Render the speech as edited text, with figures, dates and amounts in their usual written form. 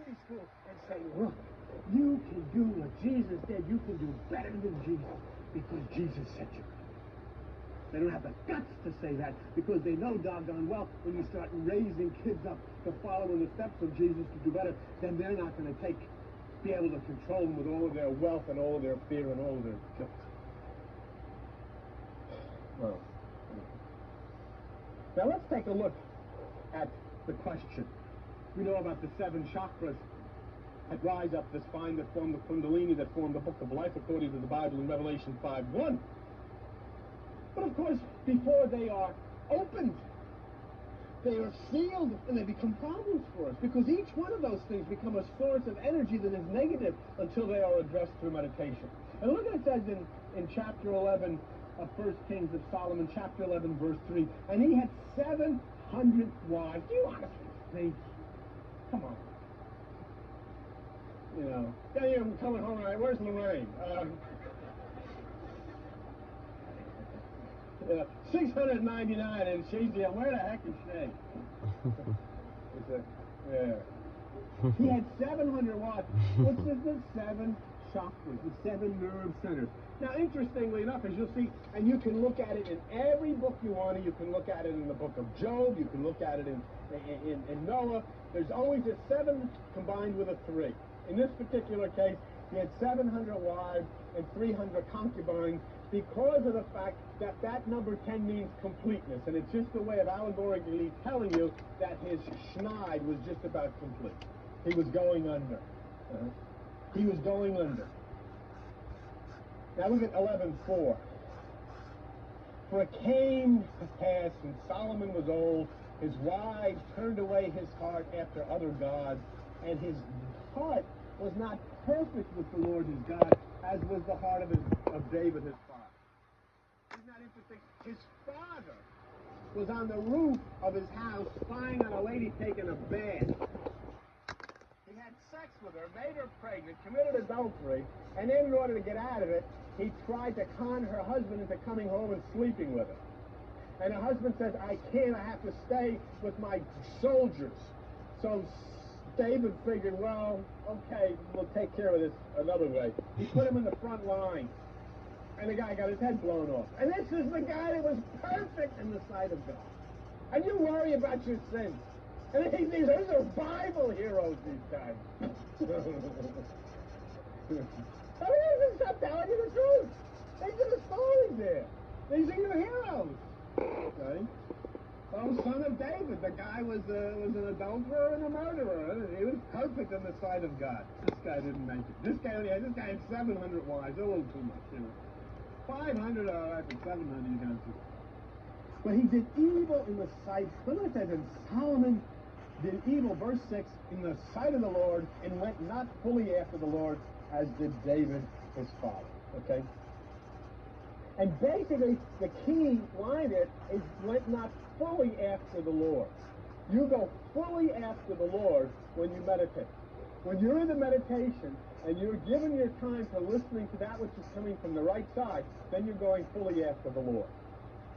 Sunday school and say, look, you can do what Jesus did. You can do better than Jesus because Jesus said you could. They don't have the guts to say that because they know doggone well when you start raising kids up to follow in the steps of Jesus to do better, then they're not going to be able to control them with all of their wealth and all of their fear and all of their guilt. Well, now let's take a look at the question. We know about the 7 chakras that rise up the spine, that form the kundalini, that form the book of life according to the Bible in Revelation 5:1. But of course, before they are opened, they are sealed and they become problems for us because each one of those things become a source of energy that is negative until they are addressed through meditation. And look what it says in chapter 11 of 1 Kings of Solomon, chapter 11, verse 3. And he had 700 wives. Do you honestly think? Come on. You know, yeah, I'm coming home. Right? Where's Lorraine? 699, and she's where the heck is she? Yeah. He had 700 watts, which is the 7 chakras, the 7 nerve centers. Now, interestingly enough, as you'll see, and you can look at it in every book you want to. You can look at it in the book of Job. You can look at it in Noah. There's always a 7 combined with a 3. In this particular case, he had 700 wives and 300 concubines because of the fact that that number 10 means completeness. And it's just a way of allegorically telling you that his schneid was just about complete. He was going under. He was going under. Now look at 11:4. For it came to pass when Solomon was old, his wives turned away his heart after other gods, and his heart was not perfect with the Lord his God, as was the heart of David his father. Isn't that interesting? His father was on the roof of his house spying on a lady taking a bath. He had sex with her, made her pregnant, committed adultery, and then in order to get out of it, he tried to con her husband into coming home and sleeping with her. And her husband says, I can't, I have to stay with my soldiers. So David figured, well, okay, we'll take care of this another way. He put him in the front line, and the guy got his head blown off. And this is the guy that was perfect in the sight of God. And you worry about your sins. And these are Bible heroes these times. I mean, stop telling you the truth. These are the stories there. These are your heroes. Okay? Oh, son of David. The guy was an adulterer and a murderer. He was perfect in the sight of God. This guy didn't make it. This guy had 700 wives. A little too much, you know. 500, all right, but 700 you got to. But he did evil in the sight. Look what it says in Solomon did evil, verse 6, in the sight of the Lord, and went not fully after the Lord, as did David his father. Okay? And basically, the key line there is went not fully after the Lord. You go fully after the Lord when you meditate. When you're in the meditation and you're giving your time to listening to that which is coming from the right side, then you're going fully after the Lord.